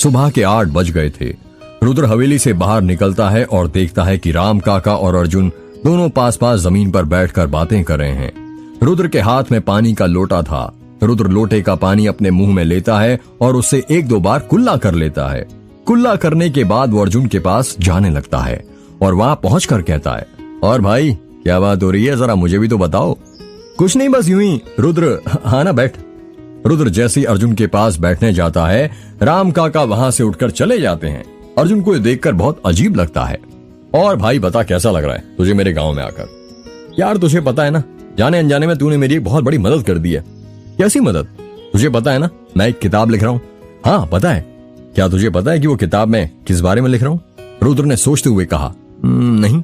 सुबह के 8 बज गए थे। रुद्र हवेली से बाहर निकलता है और देखता है कि राम काका और अर्जुन दोनों पास पास जमीन पर बैठकर बातें कर रहे हैं। रुद्र के हाथ में पानी का लोटा था। रुद्र लोटे का पानी अपने मुंह में लेता है और उससे 1-2 बार कुल्ला कर लेता है। कुल्ला करने के बाद वो अर्जुन के पास जाने लगता है और वहां पहुंचकर कहता है, और भाई क्या बात हो रही है, जरा मुझे भी तो बताओ। कुछ नहीं, बस यूं ही। रुद्र, हाँ ना, बैठ। रुद्र जैसे ही अर्जुन के पास बैठने जाता है, राम काका वहां से उठकर चले जाते हैं। अर्जुन को देखकर बहुत अजीब लगता है। और भाई बता, कैसा लग रहा है तुझे मेरे गांव में आकर? यार तुझे पता है ना, जाने अनजाने में तूने मेरी एक बहुत बड़ी मदद कर दी है। कैसी मदद? तुझे पता है ना मैं एक किताब लिख रहा हूँ। हाँ पता है। क्या तुझे पता है कि वो किताब में किस बारे में लिख रहा हूँ? रुद्र ने सोचते हुए कहा, नहीं।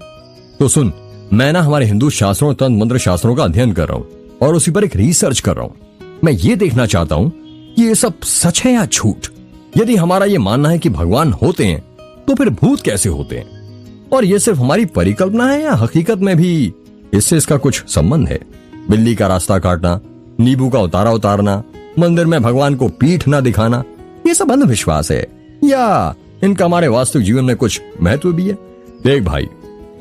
तो सुन, मैं ना हमारे हिंदू शास्त्रों, तंत्र मंत्र शास्त्रों का अध्ययन कर रहा हूँ और उसी पर एक रिसर्च कर रहा हूँ। मैं ये देखना चाहता हूँ कि ये सब सच है या झूठ। यदि हमारा ये मानना है कि भगवान होते हैं, तो फिर भूत कैसे होते हैं? और ये सिर्फ हमारी परिकल्पना है या हकीकत में भी इससे इसका कुछ संबंध है? बिल्ली का रास्ता काटना, नींबू का उतारा उतारना, मंदिर में भगवान को पीठ ना दिखाना, ये सब अंधविश्वास है या इनका हमारे वास्तविक जीवन में कुछ महत्व भी है? देख भाई,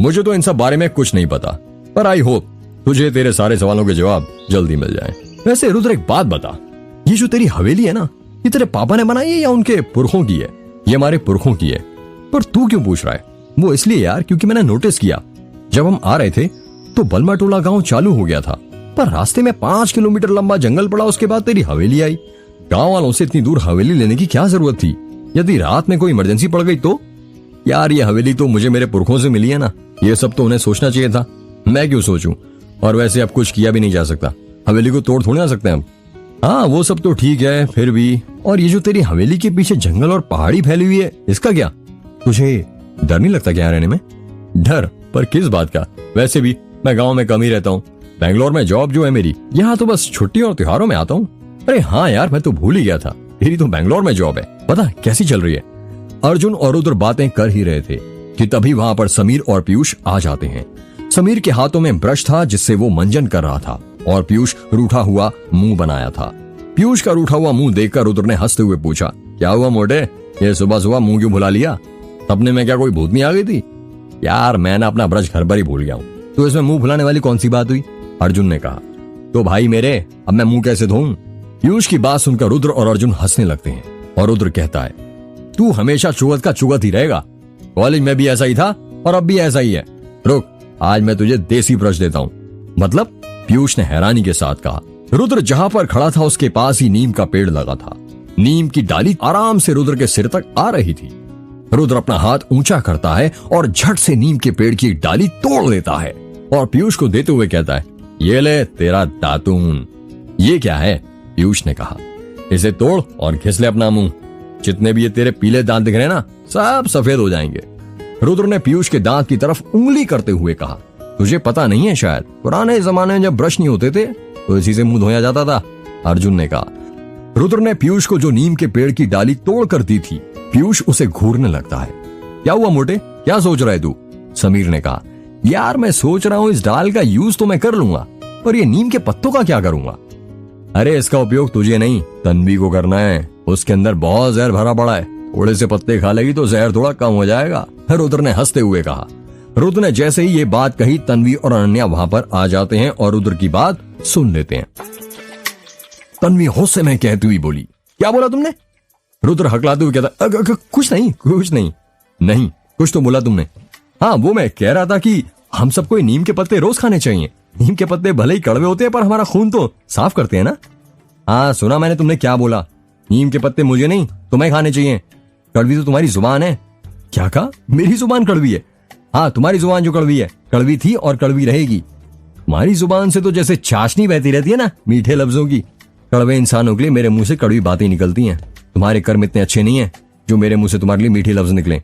मुझे तो इन सब बारे में कुछ नहीं पता, पर आई होप तुझे तेरे सारे सवालों के जवाब जल्दी मिल जाए। वैसे रुद्र एक बात बता, ये जो तेरी हवेली है ना, ये तेरे पापा ने बनाई है या उनके पुरखों की है? ये हमारे पुरखों की है। पर तू क्यों पूछ रहा है? वो इसलिए यार, क्योंकि मैंने नोटिस किया जब हम आ रहे थे तो बलमा टोला गांव चालू हो गया था, पर रास्ते में 5 किलोमीटर लंबा जंगल पड़ा, उसके बाद तेरी हवेली आई। गांव वालों से इतनी दूर हवेली लेने की क्या जरूरत थी? यदि रात में कोई इमरजेंसी पड़ गई तो? यार ये हवेली तो मुझे मेरे पुरखों से मिली है ना, ये सब तो उन्हें सोचना चाहिए था। मैं क्यों सोचूं? और वैसे अब कुछ किया भी नहीं जा सकता, हवेली को तोड़ थोड़ी ना सकते हम। हाँ वो सब तो ठीक है, फिर भी। और ये जो तेरी हवेली के पीछे जंगल और पहाड़ी फैली हुई है, इसका क्या? तुझे डर नहीं लगता क्या रहने में? डर? पर किस बात का? वैसे भी मैं गांव में कम ही रहता हूँ। बैंगलोर में जॉब जो है मेरी, यहाँ तो बस छुट्टियों और त्योहारों में आता हूँ। अरे हाँ यार, मैं तो भूल ही गया था, मेरी तो बैंगलोर में जॉब है। पता कैसी चल रही है? अर्जुन और रुद्र बातें कर ही रहे थे कि तभी वहां पर समीर और पीयूष आ जाते हैं। समीर के हाथों में ब्रश था जिससे वो मंजन कर रहा था और पीयूष रूठा हुआ मुंह बनाया था। पीयूष का रूठा हुआ मुंह देखकर रुद्र ने हंसते हुए पूछा, क्या हुआ मोटे, ये सुबह सुबह मुंह क्यों भुला लिया? सपने में क्या कोई भूतनी आ गई थी? यार मैं ना अपना ब्रश घर पर ही भूल गया हूँ, तो इसमें मुंह भुलाने वाली कौन सी बात हुई? अर्जुन ने कहा। तो भाई मेरे, अब मैं मुंह कैसे धोऊं? पीयूष की बात सुनकर रुद्र और अर्जुन हंसने लगते हैं और रुद्र कहता है, तू हमेशा चुगत का चुगत ही रहेगा। कॉलेज में भी ऐसा ही था और अब भी ऐसा ही है। रुक, आज मैं तुझे देसी ब्रश देता हूँ। मतलब? पीयूष ने हैरानी के साथ कहा। रुद्र जहां पर खड़ा था उसके पास ही नीम का पेड़ लगा था। नीम की डाली आराम से रुद्र के सिर तक आ रही थी। रुद्र अपना हाथ ऊंचा करता है और झट से नीम के पेड़ की एक डाली तोड़ लेता है और पीयूष को देते हुए कहता है, ये ले तेरा दातून। ये क्या है? पीयूष ने कहा। इसे तोड़ और घिस ले अपना मुंह। जितने भी ये तेरे पीले दांत दिख रहे हैं ना, सब सफेद हो जाएंगे। रुद्र ने पीयूष के दांत की तरफ उंगली करते हुए कहा, तुझे पता नहीं है शायद, पुराने जमाने में जब ब्रश नहीं होते थे तो इसी से मुंह धोया जाता था। अर्जुन ने कहा। रुद्र ने पीयूष को जो नीम के पेड़ की डाली तोड़ कर दी थी, पीयूष उसे घूरने लगता है। क्या हुआ मोटे, क्या सोच रहा है तू? समीर ने कहा। यार मैं सोच रहा हूँ इस डाल का यूज तो मैं कर लूंगा, पर ये नीम के पत्तों का क्या करूंगा? अरे इसका उपयोग तुझे नहीं, तन्वी को करना है। उसके अंदर बहुत जहर भरा पड़ा है, थोड़े से पत्ते खा लेगी तो जहर थोड़ा कम हो जाएगा। रुद्र ने हंसते हुए कहा। रुद्र ने जैसे ही ये बात कही, तन्वी और अनन्या वहां पर आ जाते हैं और रुद्र की बात सुन लेते हैं। तन्वी होश में कहती हुई बोली, क्या बोला तुमने? रुद्र हकलाते हुए कहता, कुछ नहीं। नहीं कुछ तो बोला तुमने। हाँ वो मैं कह रहा था कि हम सबको नीम के पत्ते रोज खाने चाहिए। नीम के पत्ते भले ही कड़वे होते हैं पर हमारा खून तो साफ करते हैं ना। हाँ सुना मैंने तुमने क्या बोला, नीम के पत्ते मुझे नहीं तुम्हें खाने चाहिए। कड़वी तो तुम्हारी जुबान है। क्या कहा? मेरी जुबान कड़वी है? हाँ तुम्हारी जुबान जो कड़वी है, कड़वी थी और कड़वी रहेगी। तुम्हारी जुबान से तो जैसे चाशनी बहती रहती है ना मीठे लफ्जों की। कड़वे इंसानों के लिए मेरे मुंह से कड़वी बातें निकलती हैं। तुम्हारे कर्म इतने अच्छे नहीं है जो मेरे मुंह से तुम्हारे लिए मीठे लफ्ज निकले।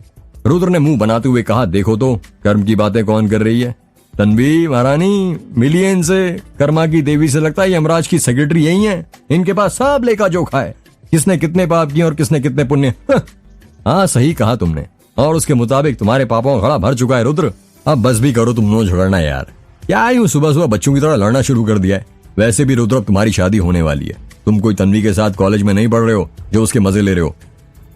रुद्र ने मुंह बनाते हुए कहा, देखो तो कर्म की बातें कौन कर रही है? तन्वी महारानी मिली है इनसे, कर्मा की देवी से। लगता है यमराज की सेक्रेटरी यही है, इनके पास सब लेखा जोखा है, किसने कितने पाप किए और किसने कितने पुण्य। हाँ सही कहा तुमने, और उसके मुताबिक तुम्हारे पापों का घड़ा भर चुका है रुद्र। अब बस भी करो तुम नो झगड़ना यार, क्या यूं सुबह सुबह बच्चों की तरह लड़ना शुरू कर दिया है। वैसे भी रुद्र अब तुम्हारी शादी होने वाली है, तुम कोई तन्वी के साथ कॉलेज में नहीं पढ़ रहे हो जो उसके मजे ले रहे हो।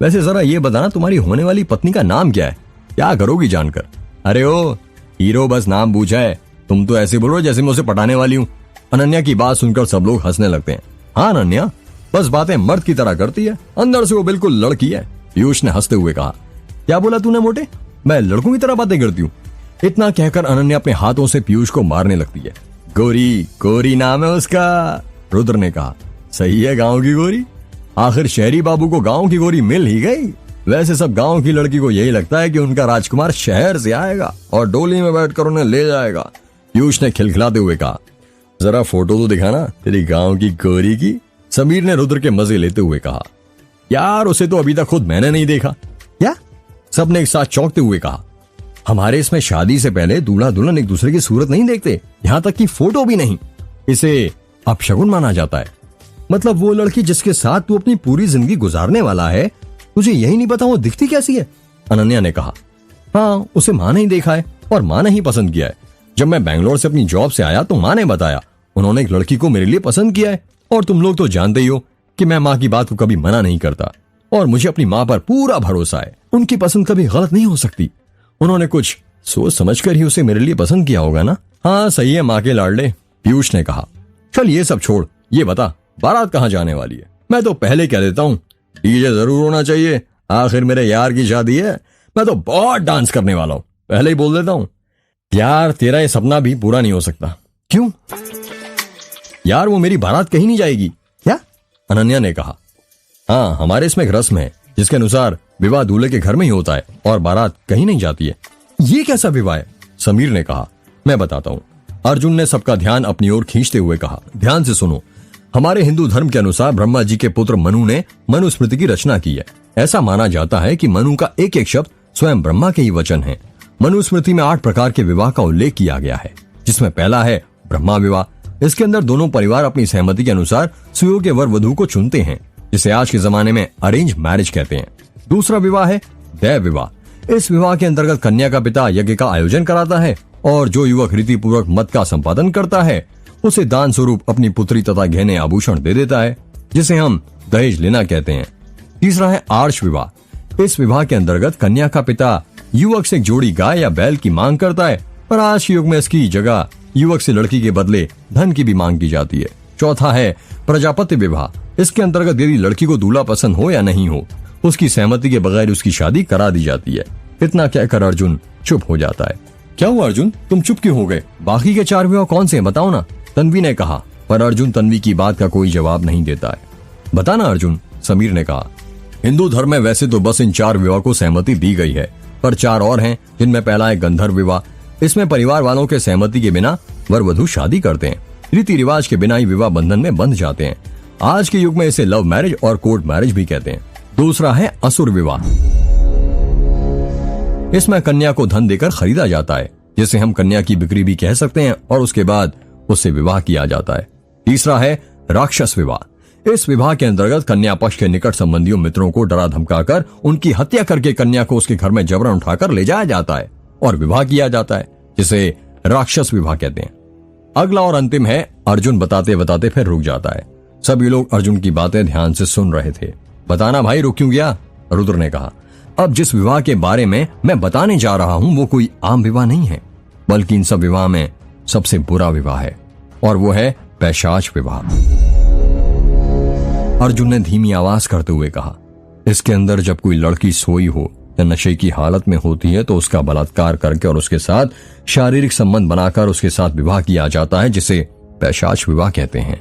वैसे जरा ये बताना, तुम्हारी होने वाली पत्नी का नाम क्या है? क्या करोगी जानकर? अरे ओ हीरो, बस नाम पूछा है, तुम तो ऐसे बोल रहे हो जैसे मैं उसे पटाने वाली हूँ। अनन्या की बात सुनकर सब लोग हंसने लगते हैं। हाँ अनन्या बस बातें मर्द की तरह करती है, अंदर से वो बिल्कुल लड़की है। पीयूष ने हंसते हुए कहा। क्या बोला तूने मोटे? मैं लड़कों की तरह बातें करती हूँ? इतना कहकर अनन्या अपने हाथों से पीयूष को मारने लगती है। गोरी, गोरी नाम है उसका, रुद्र ने कहा। सही है, गांव की गोरी। आखिर शहरी बाबू को गांव की गोरी मिल ही गई। वैसे सब गांव की लड़की को यही लगता है कि उनका राजकुमार शहर से आएगा और डोली में बैठकर उन्हें ले जाएगा। पीयूष ने खिलखिलाते हुए कहा। जरा फोटो तो दिखाना तेरी गांव की गोरी की, समीर ने रुद्र के मजे लेते हुए कहा। यार उसे तो अभी तक खुद मैंने नहीं देखा। क्या? सबने एक साथ चौंकते हुए कहा। हमारे इसमें शादी से पहले दूल्हा दुल्हन एक दूसरे की सूरत नहीं देखते, यहाँ तक कि फोटो भी नहीं। इसे अपशगुन माना जाता है। मतलब वो लड़की जिसके साथ तू अपनी पूरी जिंदगी गुजारने वाला है, तुझे यही नहीं पता वो दिखती कैसी है? अनन्या ने कहा। हाँ, उसे माँ ने ही देखा है और माँ ने ही पसंद किया है। जब मैं बैंगलोर से अपनी जॉब से आया तो माँ ने बताया, उन्होंने एक लड़की को मेरे लिए पसंद किया है। और तुम लोग तो जानते ही हो कि मैं माँ की बात को कभी मना नहीं करता और मुझे अपनी माँ पर पूरा भरोसा है। उनकी पसंद कभी गलत नहीं हो सकती। उन्होंने कुछ सोच समझकर ही उसे मेरे लिए पसंद किया होगा ना। हाँ सही है, माँ के लाडले, पीयूष ने कहा। चल ये सब छोड़, ये बता बारात कहाँ जाने वाली है? मैं तो पहले कह देता हूँ, डीजे जरूर होना चाहिए, आखिर मेरे यार की शादी है। मैं तो बहुत डांस करने वाला हूँ, पहले ही बोल देता हूँ। यार तेरा ये सपना भी पूरा नहीं हो सकता। क्यों? यार वो मेरी बारात कहीं नहीं जाएगी। क्या? अनन्या ने कहा। हाँ, हमारे इसमें एक रस्म है जिसके अनुसार विवाह दूल्हे के घर में ही होता है और बारात कहीं नहीं जाती है। ये कैसा विवाह है? समीर ने कहा। मैं बताता हूँ। अर्जुन ने सबका ध्यान अपनी ओर खींचते हुए कहा। ध्यान से सुनो। हमारे हिंदू धर्म के अनुसार ब्रह्मा जी के पुत्र मनु ने मनुस्मृति की रचना की है। ऐसा माना जाता है कि मनु का एक एक शब्द स्वयं ब्रह्मा के ही वचन है। मनुस्मृति में 8 प्रकार के विवाह का उल्लेख किया गया है, जिसमें पहला है ब्रह्मा विवाह। इसके अंदर दोनों परिवार अपनी सहमति के अनुसार सुयोग्य वर वधू को चुनते हैं, जिसे आज के जमाने में अरेंज मैरिज कहते हैं। दूसरा विवाह है दैव विवाह। इस विवाह के अंतर्गत कन्या का पिता यज्ञ का आयोजन कराता है और जो युवक रीति पूर्वक मत का संपादन करता है उसे दान स्वरूप अपनी पुत्री तथा गहने आभूषण दे देता है, जिसे हम दहेज लेना कहते हैं। तीसरा है आर्ष विवाह। इस विवाह के अंतर्गत कन्या का पिता युवक से एक जोड़ी गाय या बैल की मांग करता है, पर आज के युग में इसकी जगह युवक से लड़की के बदले धन की भी मांग की जाती है। चौथा है प्रजापति विवाह। इसके अंतर्गत यदि लड़की को दूल्हा पसंद हो या नहीं हो, उसकी सहमति के बगैर उसकी शादी करा दी जाती है। इतना कहकर अर्जुन चुप हो जाता है। क्या हुआ अर्जुन, तुम चुप क्यों हो गए? बाकी के 4 विवाह कौन से हैं बताओ ना, तन्वी ने कहा। पर अर्जुन तन्वी की बात का कोई जवाब नहीं देता है। बताना अर्जुन, समीर ने कहा। हिंदू धर्म में वैसे तो बस इन 4 विवाह को सहमति दी गई है, पर 4 और हैं, जिनमें पहला है गंधर्व विवाह। इसमें परिवार वालों के सहमति के बिना वर वधू शादी करते हैं, रीति रिवाज के बिना ही विवाह बंधन में बंध जाते हैं। आज के युग में इसे लव मैरिज और कोर्ट मैरिज भी कहते हैं। दूसरा है असुर विवाह। इसमें कन्या को धन देकर खरीदा जाता है, जिसे हम कन्या की बिक्री भी कह सकते हैं, और उसके बाद उससे विवाह किया जाता है। तीसरा है राक्षस विवाह। इस विवाह के अंतर्गत कन्या पक्ष के निकट संबंधियों मित्रों को डरा धमकाकर उनकी हत्या करके कन्या को उसके घर में जबरन उठाकर ले जाया जाता है और विवाह किया जाता है, जिसे राक्षस विवाह कहते हैं। अगला और अंतिम है, अर्जुन बताते बताते फिर रुक जाता है। सभी लोग अर्जुन की बातें ध्यान से सुन रहे थे। बताना भाई, रुक क्यों गया? रुद्र ने कहा। अब जिस विवाह के बारे में मैं बताने जा रहा हूं वो कोई आम विवाह नहीं है, बल्कि इन सब विवाह में सबसे बुरा विवाह है, और वो है पैशाच विवाह। अर्जुन ने धीमी आवाज करते हुए कहा। इसके अंदर जब कोई लड़की सोई हो या नशे की हालत में होती है तो उसका बलात्कार करके और उसके साथ शारीरिक संबंध बनाकर उसके साथ विवाह किया जाता है, जिसे पैशाच विवाह कहते हैं।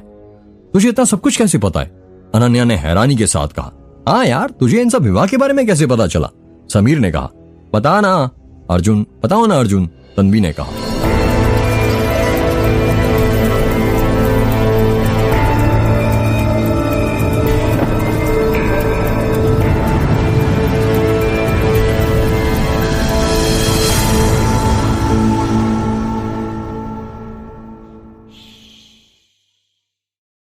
तुझे इतना सब कुछ कैसे पता है? अनन्या ने हैरानी के साथ कहा। हाँ यार, तुझे इन सब विवाह के बारे में कैसे पता चला? समीर ने कहा। बता ना अर्जुन, बताओ ना अर्जुन, तन्वी ने कहा।